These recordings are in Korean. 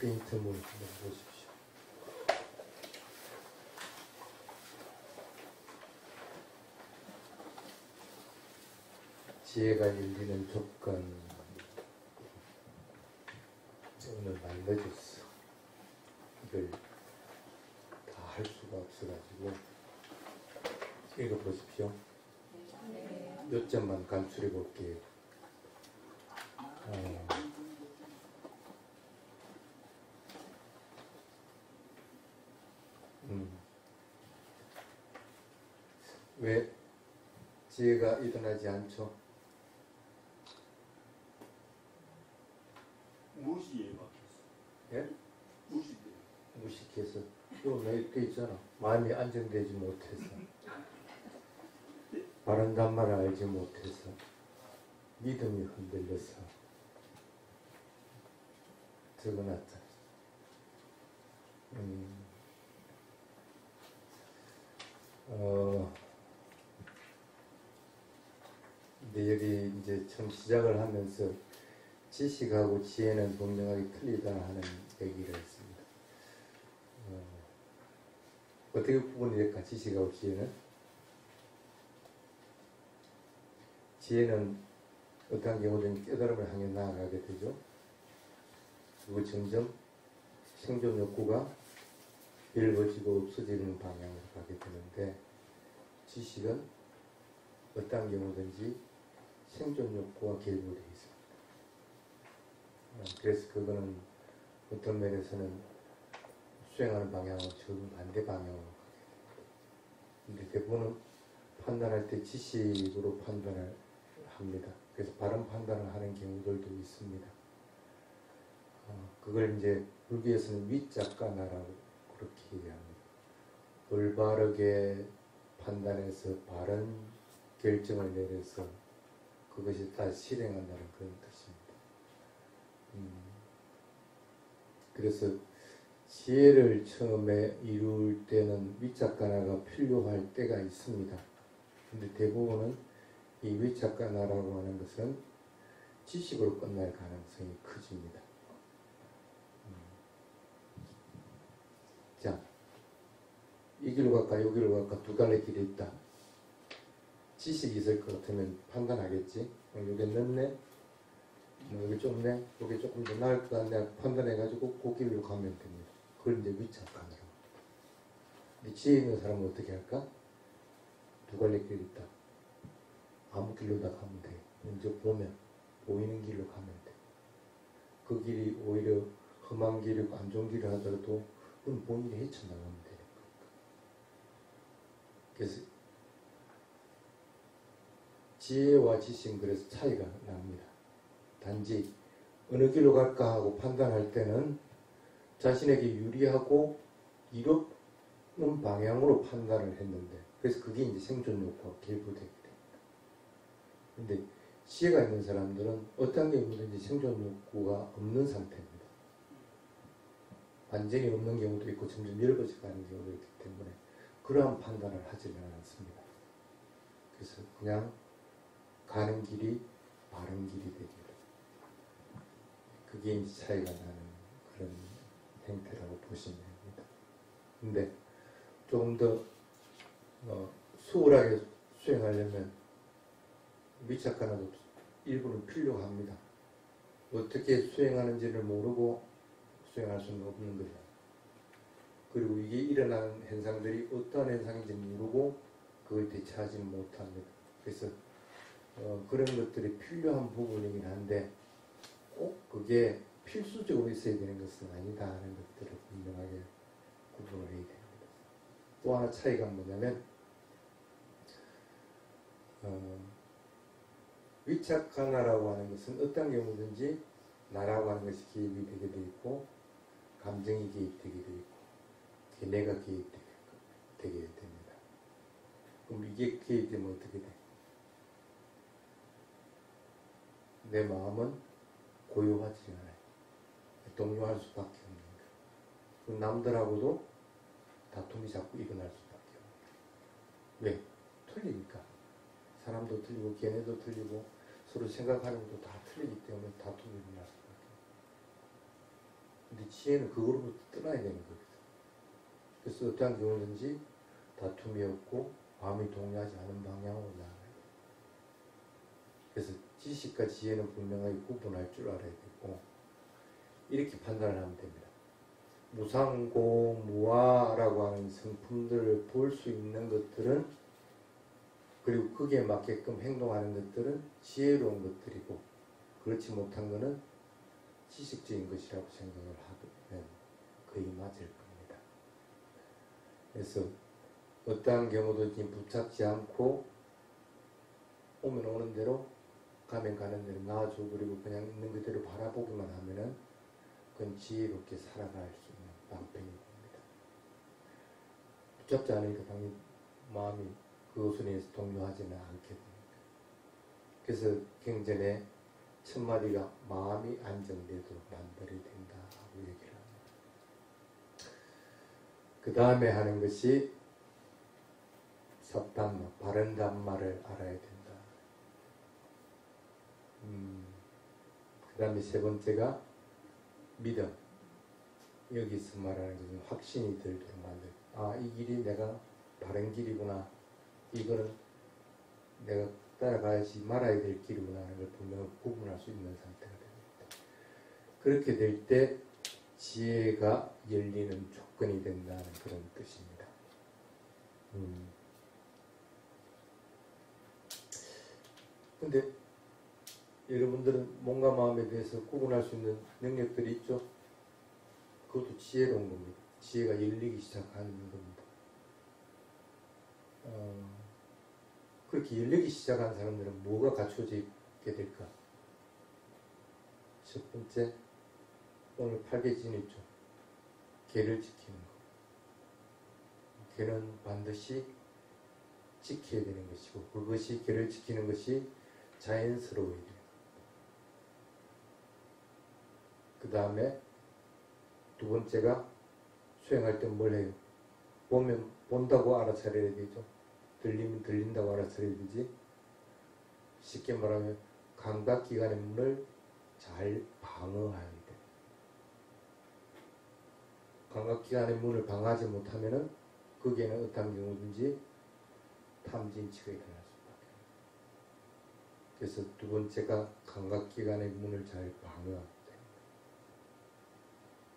페인트물 한번 보십시오. 지혜가 열리는 조건. 오늘 많이 늦었어. 이걸 다 할 수가 없어가지고 읽어보십시오. 몇 점만 간추려 볼게요. 왜 지혜가 일어나지 않죠? 무시에 막혔어. 예? 무식해. 무식해서. 또 돼 있잖아. 마음이 안정되지 못해서. 바른 단말을 알지 못해서. 믿음이 흔들려서. 적어놨다. 근데 여기 이제 처음 시작을 하면서 지식하고 지혜는 분명하게 틀리다 하는 얘기를 했습니다. 어떻게 구분이 될까? 지식하고 지혜는? 지혜는 어떤 경우든 깨달음을 향해 나아가게 되죠. 그리고 점점 생존 욕구가 일궈지고 없어지는 방향으로 가게 되는데, 지식은 어떤 경우든지 생존 욕구와 결부되어 있습니다. 그래서 그거는 어떤 면에서는 수행하는 방향은 정반대 방향으로 가게 됩니다. 근데 대부분은 판단할 때 지식으로 판단을 합니다. 그래서 바른 판단을 하는 경우들도 있습니다. 그걸 이제 불교에서는 위짝가나라고 그렇게 얘기합니다. 올바르게 판단해서 바른 결정을 내려서 그것이 다 실행한다는 그런 뜻입니다. 그래서 지혜를 처음에 이룰 때는 위짝가나가 필요할 때가 있습니다. 근데 대부분은 이 위짝가나라고 하는 것은 지식으로 끝날 가능성이 커집니다. 자, 이 길로 갈까, 이 길로 갈까, 두 갈래 길이 있다. 지식이 있을 것 같으면 판단하겠지. 여기 넓네, 여기 좁네, 여기 조금 더 나을 것 같네 판단해가지고 그 길로 가면 됩니다. 그걸 이제 위착감이라고 합니다. 근데 지혜 있는 사람은 어떻게 할까? 두 갈래 길이 있다. 아무 길로 다 가면 돼. 이제 보면 보이는 길로 가면 돼. 그 길이 오히려 험한 길이고 안 좋은 길을 하더라도 그건 본인이 헤쳐나가면 되는 거니까. 그래서 지혜와 지식은 그래서 차이가 납니다. 단지 어느 길로 갈까 하고 판단할 때는 자신에게 유리하고 이롭는 방향으로 판단을 했는데, 그래서 그게 이제 생존 욕구가 결부되게 됩니다. 근데 지혜가 있는 사람들은 어떤 경우든지 생존 욕구가 없는 상태입니다. 완전히 없는 경우도 있고 점점 넓어져 가는 경우도 있기 때문에 그러한 판단을 하지는 않습니다. 그래서 그냥 가는 길이 바른 길이 됩니다. 그게 이제 차이가 나는 그런 행태라고 보시면 됩니다. 근데 조금 더 수월하게 수행하려면 위착하나도 일부는 필요합니다. 어떻게 수행하는지를 모르고 수행할 수는 없는 거죠. 그리고 이게 일어나는 현상들이 어떠한 현상인지 모르고 그걸 대처하지는 못합니다. 그래서 그런 것들이 필요한 부분이긴 한데 꼭 그게 필수적으로 있어야 되는 것은 아니다 하는 것들을 분명하게 구분을 해야 됩니다. 또 하나 차이가 뭐냐면 위착하나라고 하는 것은 어떤 경우든지 나라고 하는 것이 개입이 되게 되어 있고 감정이 개입되게 되어 있고 내가 개입되게 됩니다. 그럼 이게 개입되면 어떻게 돼? 내 마음은 고요하지 않아요. 동요할 수밖에 없는 거예요. 그럼 남들하고도 다툼이 자꾸 일어날 수밖에 없는 거예요. 왜? 틀리니까. 사람도 틀리고 걔네도 틀리고 서로 생각하는 것도 다 틀리기 때문에 다툼이 일어날 수밖에 없는 거예요. 근데 지혜는 그거로부터 떠나야 되는 거거든. 그래서 어떠한 경우든지 다툼이 없고 마음이 동요하지 않은 방향으로 나아가야 돼. 그래서 지식과 지혜는 분명하게 구분할 줄 알아야 되고 이렇게 판단을 하면 됩니다. 무상고, 무아라고 하는 성품들을 볼 수 있는 것들은 그리고 거기에 맞게끔 행동하는 것들은 지혜로운 것들이고 그렇지 못한 것은 지식적인 것이라고 생각을 하면 거의 맞을 겁니다. 그래서 어떠한 경우든지 붙잡지 않고 오면 오는 대로 가면 가는 대로 놔줘 버리고 그냥 있는 그대로 바라보기만 하면은 그건 지혜롭게 살아갈 수 있는 방편이 됩니다. 붙잡지 않으니까 당연히 마음이 그것으로 인해서 동요하지는 않게 됩니다. 그래서 경전에 첫 마디가 마음이 안정돼도 만들이 된다 하고 얘기를 합니다. 그 다음에 하는 것이 삿단마, 바른 단말을 알아야 된다. 그 다음에 세 번째가 믿음. 여기서 말하는 것은 확신이 들도록 만들. 이 길이 내가 바른 길이구나. 이거는 내가 따라가야지 말아야 될 길이구나 하는 걸 분명히 구분할 수 있는 상태가 됩니다. 그렇게 될 때 지혜가 열리는 조건이 된다는 그런 뜻입니다. 근데 여러분들은 몸과 마음에 대해서 구분할 수 있는 능력들이 있죠? 그것도 지혜로운 겁니다. 지혜가 열리기 시작하는 겁니다. 그렇게 열리기 시작한 사람들은 뭐가 갖춰져 있게 될까? 첫 번째, 오늘 8계진 있죠. 계를 지키는 것. 계는 반드시 지켜야 되는 것이고 그것이 계를 지키는 것이 자연스러워야 돼요. 그 다음에 두 번째가 수행할 때 뭘 해요? 보면 본다고 알아차려야 되죠. 들리면 들린다고 알아차려야 되지. 쉽게 말하면 감각기관의 문을 잘 방어해야 돼. 감각기관의 문을 방어하지 못하면 거기에는 어떤 경우든지 탐진치가 일어날 수밖에 없어요. 그래서 두 번째가 감각기관의 문을 잘 방어해야 돼.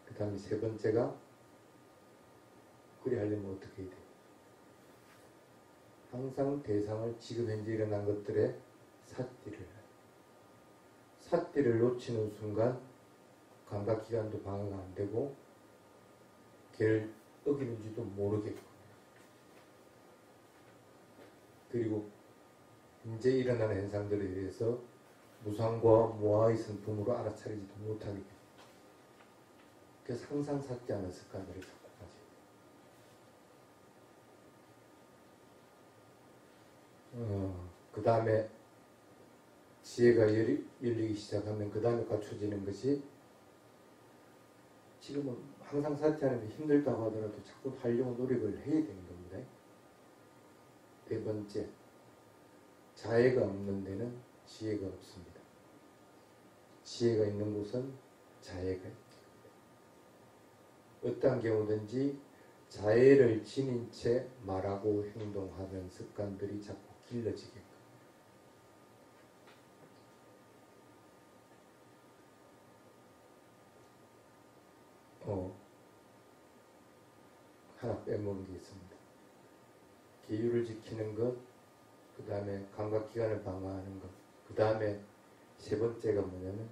그 다음에 세 번째가 그리 하려면 어떻게 해야 돼? 항상 대상을 지금 현재 일어난 것들에 삿띠를 해요. 삿띠를 놓치는 순간 감각기관도 방어가 안 되고 걔를 어기는지도 모르겠고 그리고 현재 일어나는 현상들에 대해서 무상과 무아의 성품으로 알아차리지도 못하게 됩니다. 그래서 항상 삿지 않은 습관들을 자꾸 가져요. 그 다음에 지혜가 열리기 시작하면 그 다음에 갖춰지는 것이 지금은 항상 삿지 않는데 힘들다고 하더라도 자꾸 하려고 노력을 해야 되는 겁니다. 네 번째, 자애가 없는 데는 지혜가 없습니다. 지혜가 있는 곳은 자애가 있다. 어떠한 경우든지 자애를 지닌 채 말하고 행동하는 습관들이 자꾸 길러지게끔 하나 빼먹은 게 있습니다. 계율을 지키는 것, 그 다음에 감각기관을 방어하는 것, 그 다음에 세 번째가 뭐냐면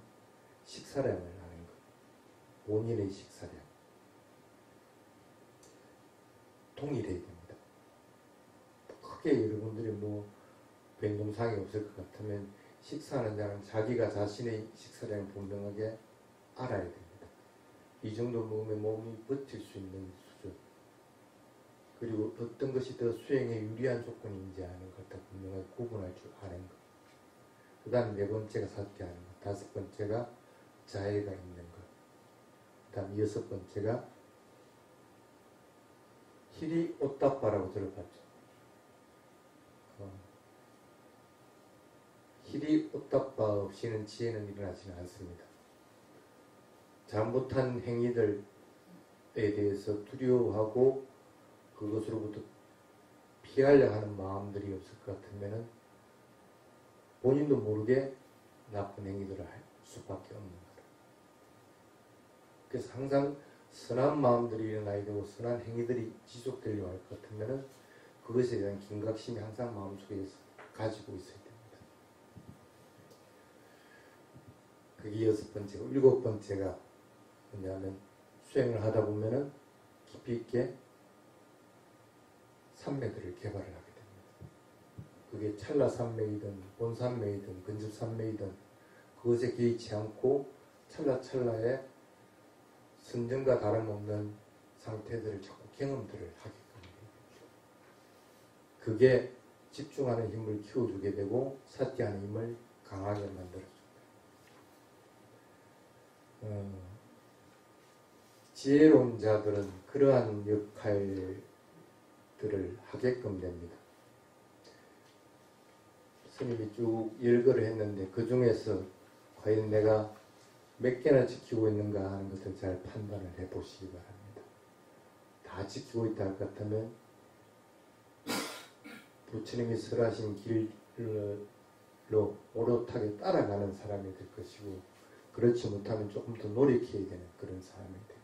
식사량을 하는 것. 본인의 식사량. 통일해야 됩니다. 크게 여러분들이 뭐 변동사항이 없을 것 같으면 식사하는 자는 자기가 자신의 식사량을 분명하게 알아야 됩니다. 이 정도 먹으면 몸이 버틸 수 있는 수준. 그리고 어떤 것이 더 수행에 유리한 조건인지 아는 것, 다 분명하게 구분할 줄 아는 것. 그 다음 네 번째가 삿개하는 것. 다섯 번째가 자애가 있는 것. 그 다음 여섯 번째가 히리 오따빠라고 들어봤죠. 히리 오따빠 없이는 지혜는 일어나지는 않습니다. 잘못한 행위들에 대해서 두려워하고 그것으로부터 피하려 하는 마음들이 없을 것 같으면은 본인도 모르게 나쁜 행위들을 할 수밖에 없는 거라. 그래서 항상 선한 마음들이 일어나야 되고 선한 행위들이 지속되려고 할 것 같으면은 그것에 대한 경각심이 항상 마음속에 가지고 있어야 됩니다. 그게 6번째고, 7번째가 뭐냐면 수행을 하다 보면은 깊이 있게 산매들을 개발을 하게 됩니다. 그게 찰나산매이든 본산매이든 근접산매이든 그것에 개의치 않고 찰나찰나에 선정과 다름없는 상태들을 자꾸 경험들을 하게끔 됩니다. 그게 집중하는 힘을 키워주게 되고 사티하는 힘을 강하게 만들어줍니다. 지혜로운 자들은 그러한 역할들을 하게끔 됩니다. 스님이 쭉 열거를 했는데 그 중에서 과연 내가 몇 개나 지키고 있는가 하는 것을 잘 판단을 해보시기 바랍니다. 다 지키고 있다 할 것 같으면 부처님이 설하신 길로 오롯하게 따라가는 사람이 될 것이고, 그렇지 못하면 조금 더 노력해야 되는 그런 사람이 됩니다.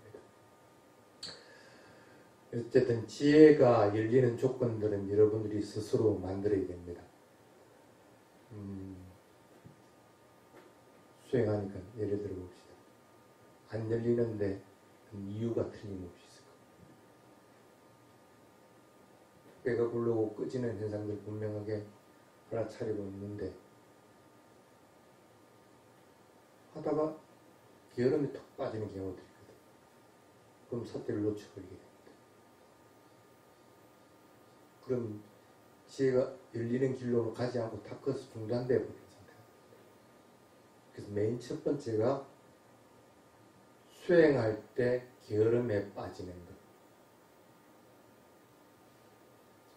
어쨌든 지혜가 열리는 조건들은 여러분들이 스스로 만들어야 됩니다. 수행하니까 예를 들어 봅시다. 안 열리는데 이유가 틀림없이 있을 겁니다. 배가 부르고 꺼지는 현상들 분명하게 알아차리고 있는데 하다가 게으름이 턱 빠지는 경우들이 있거든요. 그럼 사태를 놓쳐버리게 됩니다. 그럼 지혜가 열리는 길로 가지 않고 다 커서 중단되어 버린 상태입니다. 그래서 맨 첫 번째가 수행할 때 게으름에 빠지는 것.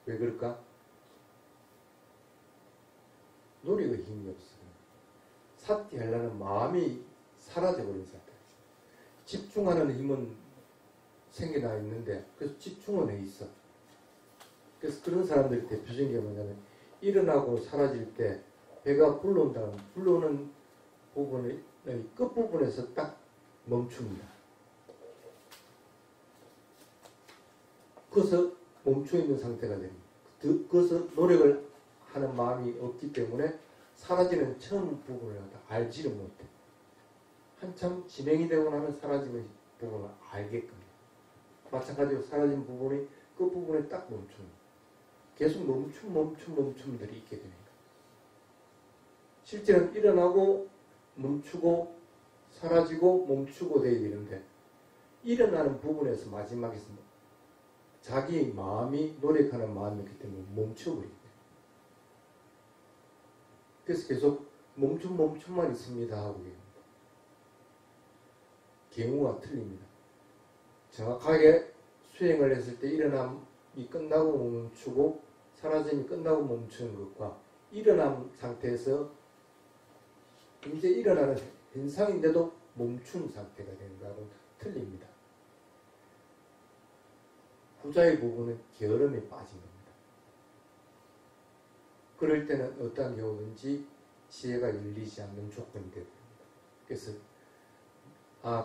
왜 그럴까? 노력의 힘이 없어요. 사티하려는 마음이 사라져버린 상태. 집중하는 힘은 생겨나 있는데 그래서 집중은 해 있어. 그래서 그런 사람들이 대표적인 게 뭐냐면 일어나고 사라질 때 배가 불러온다면 불러오는 부분의 끝부분에서 딱 멈춥니다. 그래서 멈춰있는 상태가 됩니다. 그래서 노력을 하는 마음이 없기 때문에 사라지는 처음 부분을 알지를 못해. 한참 진행이 되고 나면 사라지는 부분을 알게끔 해요. 마찬가지로 사라진 부분이 끝부분에 딱 멈춥니다. 계속 멈춤들이 있게 됩니다. 실제는 일어나고 멈추고 사라지고 멈추고 돼야 되는데 일어나는 부분에서 마지막에서 자기 마음이 노력하는 마음이기 때문에 멈춰버리게 돼요. 그래서 계속 멈춤만 있습니다 하고 있습니다. 경우가 틀립니다. 정확하게 수행을 했을 때 일어남이 끝나고 멈추고 사라짐이 끝나고 멈추는 것과 일어난 상태에서 이제 일어나는 현상인데도 멈춘 상태가 되는 거하고는 틀립니다. 후자의 부분은 게으름에 빠진 겁니다. 그럴 때는 어떤 경우든지 지혜가 열리지 않는 조건이 되어버립니다. 그래서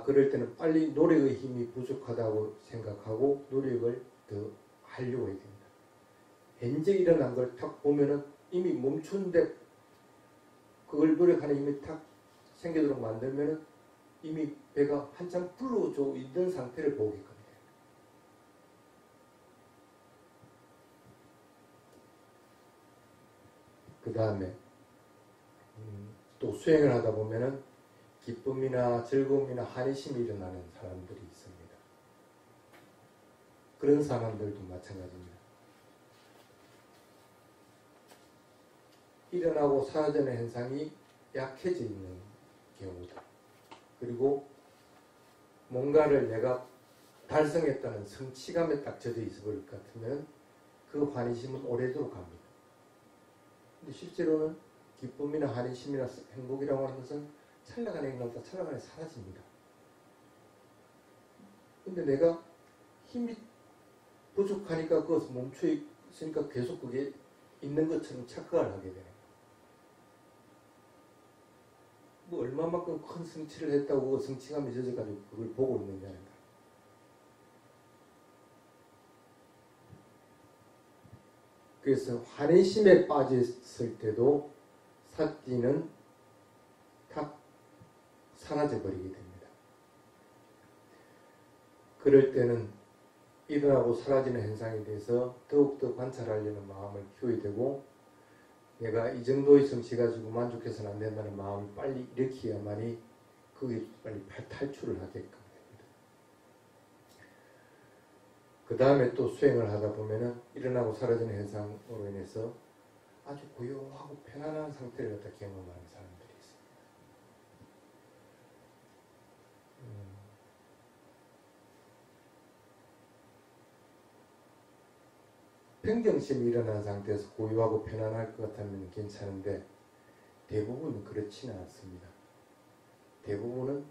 그럴 때는 빨리 노력의 힘이 부족하다고 생각하고 노력을 더 하려고 해야 됩니다. 현재 일어난 걸 탁 보면은 이미 멈춘데 그걸 노력하는 힘이 탁 생기도록 만들면은 이미 배가 한참 불러져 있는 상태를 보게끔 해요. 그 다음에 또 수행을 하다 보면은 기쁨이나 즐거움이나 한의심이 일어나는 사람들이 있습니다. 그런 사람들도 마찬가지입니다. 일어나고 사라지는 현상이 약해져 있는 경우들, 그리고 뭔가를 내가 달성했다는 성취감에 딱 젖어 있어 버릴 것 같으면 그 환희심은 오래도록 갑니다. 근데 실제로는 기쁨이나 환희심이나 행복이라고 하는 것은 찰나간에 일어났다 찰나간에 사라집니다. 근데 내가 힘이 부족하니까 그것을 멈춰 있으니까 계속 그게 있는 것처럼 착각을 하게 되는 거예요. 뭐 얼마만큼 큰 성취를 했다고 성취감이 젖어가지고 그걸 보고 있느냐는 거예요. 그래서 환희심에 빠졌을 때도 사띠는 탁 사라져 버리게 됩니다. 그럴 때는 일어나고 사라지는 현상에 대해서 더욱더 관찰하려는 마음을 키워야 되고, 내가 이 정도의 성취 가지고 만족해서는 안 된다는 마음을 빨리 일으켜야만이 거기에 빨리 탈출을 하게끔 됩니다. 그 다음에 또 수행을 하다 보면은 일어나고 사라지는 현상으로 인해서 아주 고요하고 편안한 상태를 갖다 경험하는 사람들이 있습니다. 평정심이 일어난 상태에서 고요하고 편안할 것 같으면 괜찮은데 대부분은 그렇지는 않습니다. 대부분은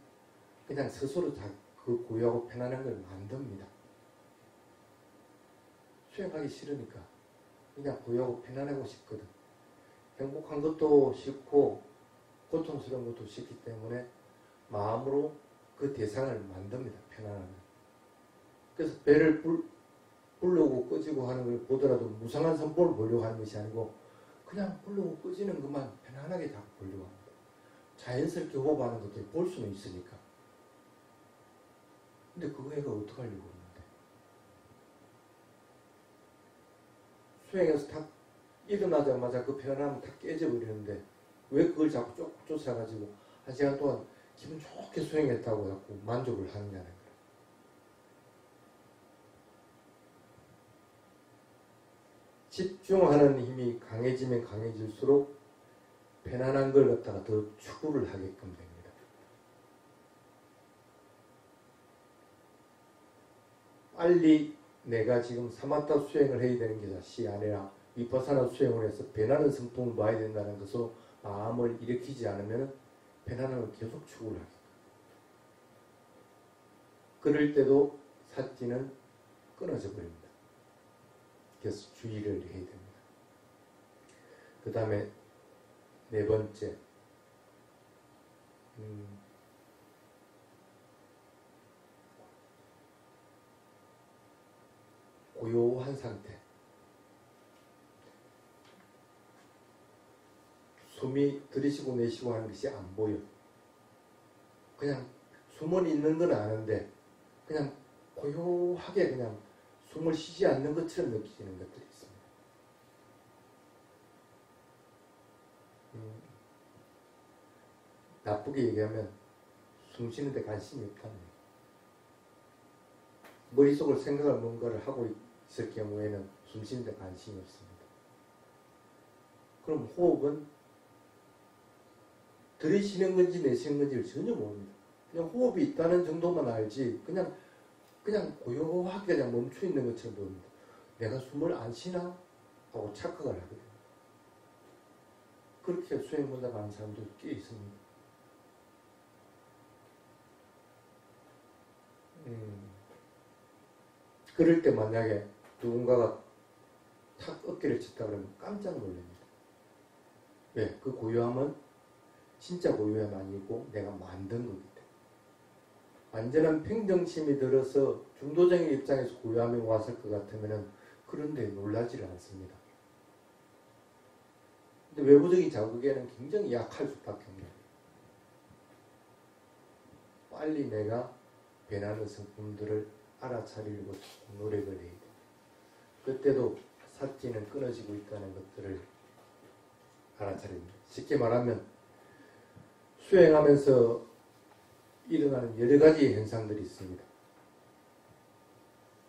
그냥 스스로 다 그 고요하고 편안한 걸 만듭니다. 수행하기 싫으니까 그냥 고요하고 편안하고 싶거든. 행복한 것도 싫고 고통스러운 것도 싫기 때문에 마음으로 그 대상을 만듭니다. 편안함을. 그래서 배를 불르고 꺼지고 하는 걸 보더라도 무상한 선보를 보려고 하는 것이 아니고 그냥 불르고 꺼지는 것만 편안하게 다 보려고 합니다. 자연스럽게 호흡하는 것들 볼 수는 있으니까. 근데 그거 애가 어떻게 하려고 하는데? 수행해서 탁 일어나자마자 그 편안함은 탁 깨져버리는데 왜 그걸 자꾸 쫓아가지고 한 시간 동안 기분 좋게 수행했다고 자꾸 만족을 하느냐는 거예요. 집중하는 힘이 강해지면 강해질수록 편안한 걸 갖다가 더 추구를 하게끔 됩니다. 빨리 내가 지금 사마타 수행을 해야 되는 것이 아니라 위파사나 수행을 해서 변하는 성품을 봐야 된다는 것으로 마음을 일으키지 않으면 편안함을 계속 추구를 하게 됩니다. 그럴 때도 사띠는 끊어져 버립니다. 그래서 주의를 해야 됩니다. 그 다음에 네 번째, 고요한 상태. 숨이 들이쉬고 내쉬고 하는 것이 안 보여. 그냥 숨은 있는 건 아는데 그냥 고요하게 그냥 숨을 쉬지 않는 것처럼 느끼는 것들이 있습니다. 나쁘게 얘기하면 숨 쉬는데 관심이 없다는 얘기. 머릿속으로 생각을 뭔가를 하고 있을 경우에는 숨 쉬는데 관심이 없습니다. 그럼 호흡은 들이쉬는 건지 내쉬는 건지를 전혀 모릅니다. 그냥 호흡이 있다는 정도만 알지 그냥 고요하게 그냥 멈춰 있는 것처럼 보입니다. 내가 숨을 안 쉬나? 하고 착각을 하게 됩니다. 그렇게 수행보다 많은 사람들이 꽤 있습니다. 그럴 때 만약에 누군가가 탁 어깨를 쳤다 그러면 깜짝 놀랍니다. 왜? 그 고요함은 진짜 고요함이 아니고 내가 만든 거기 때문에. 완전한 평정심이 들어서 중도적인 입장에서 고요함이 왔을 것 같으면 그런데 놀라지를 않습니다. 근데 외부적인 자극에는 굉장히 약할 수밖에 없는 거예요. 빨리 내가 변하는 성품들을 알아차리려고 노력을 해야 돼요. 그때도 사띠는 끊어지고 있다는 것들을 알아차립니다. 쉽게 말하면 수행하면서 일어나는 여러 가지 현상들이 있습니다.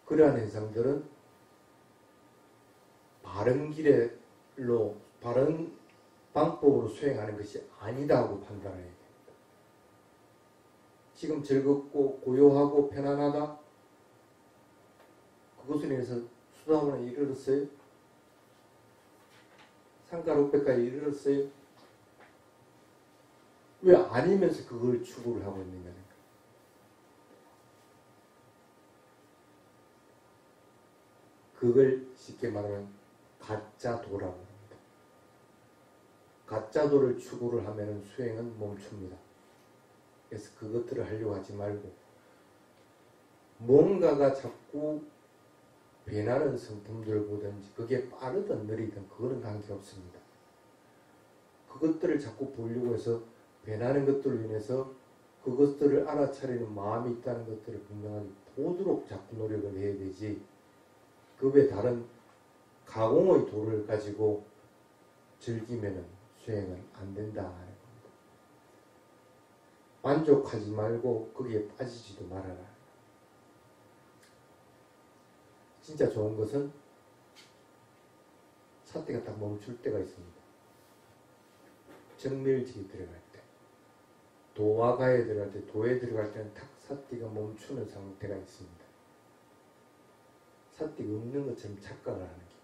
그러한 현상들은 바른 길로 바른 방법으로 수행하는 것이 아니다고 판단해야 됩니다. 지금 즐겁고 고요하고 편안하다? 그것을 위해서 수다원에 이르렀어요? 상가록배까지 이르렀어요? 왜 아니면서 그걸 추구를 하고 있느냐는 거예요. 그걸 쉽게 말하면 가짜도라고 합니다. 가짜도를 추구를 하면 수행은 멈춥니다. 그래서 그것들을 하려고 하지 말고 뭔가가 자꾸 변하는 성품들을 보든지 그게 빠르든 느리든 그거는 관계없습니다. 그것들을 자꾸 보려고 해서 변하는 것들로 인해서 그것들을 알아차리는 마음이 있다는 것들을 분명하게 보도록 자꾸 노력을 해야 되지, 그 외 다른 가공의 도를 가지고 즐기면 수행은 안 된다 하는 겁니다. 만족하지 말고 거기에 빠지지도 말아라. 진짜 좋은 것은 사태가 딱 멈출 때가 있습니다. 정멸지에 들어갈 때, 도화가에 들어갈 때, 도에 들어갈 때는 탁 사태가 멈추는 상태가 있습니다. 사태가 없는 것처럼 착각을 하는 게.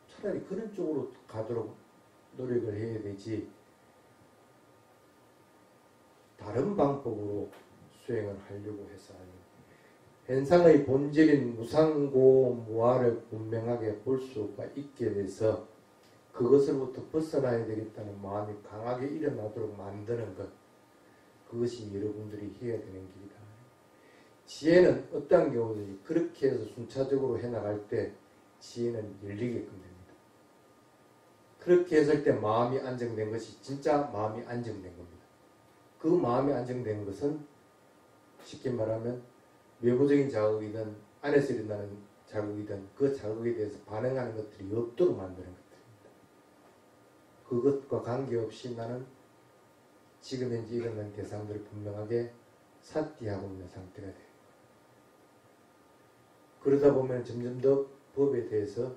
차라리 그런 쪽으로 가도록 노력을 해야 되지, 다른 방법으로 수행을 하려고 해서 아니에요. 현상의 본질인 무상고 무아를 분명하게 볼 수가 있게 돼서 그것으로부터 벗어나야 되겠다는 마음이 강하게 일어나도록 만드는 것, 그것이 여러분들이 해야 되는 길이다. 지혜는 어떤 경우든지 그렇게 해서 순차적으로 해나갈 때 지혜는 열리게끔 됩니다. 그렇게 했을 때 마음이 안정된 것이 진짜 마음이 안정된 겁니다. 그 마음이 안정된 것은 쉽게 말하면 외부적인 자극이든 안에서 일어나는 자극이든 그 자극에 대해서 반응하는 것들이 없도록 만드는 것들입니다. 그것과 관계없이 나는 지금 현재 일어나는 대상들을 분명하게 사티하고 있는 상태가 돼요. 그러다 보면 점점 더 법에 대해서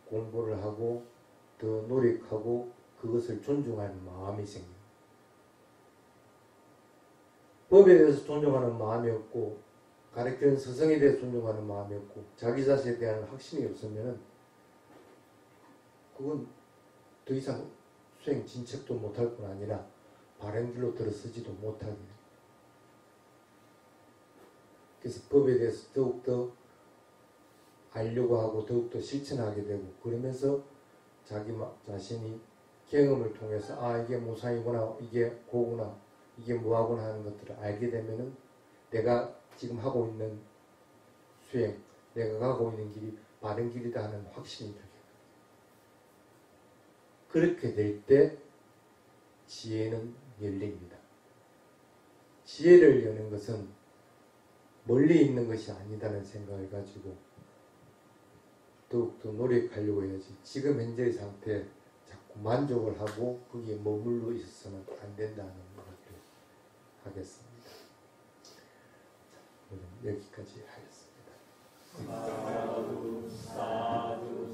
공부를 하고 더 노력하고 그것을 존중하는 마음이 생깁니다. 법에 대해서 존중하는 마음이 없고 가르치는 스승에 대해 존중하는 마음이 없고 자기 자신에 대한 확신이 없으면 그건 더 이상 수행 진척도 못할 뿐 아니라 바른 길로 들어서지도 못하게 돼요. 그래서 법에 대해서 더욱더 알려고 하고 더욱더 실천하게 되고 그러면서 자기 자신이 경험을 통해서 아 이게 무상이구나, 이게 고구나, 이게 무하구나 하는 것들을 알게 되면은 내가 지금 하고 있는 수행, 내가 가고 있는 길이 바른 길이다 하는 확신이 들게 됩니다. 그렇게 될 때 지혜는 열립니다. 지혜를 여는 것은 멀리 있는 것이 아니다는 생각을 가지고 더욱더 노력하려고 해야지 지금 현재의 상태에 자꾸 만족을 하고 거기에 머물러 있어서는 안 된다는 말을 하겠습니다. 여기까지 하겠습니다. 사두 사두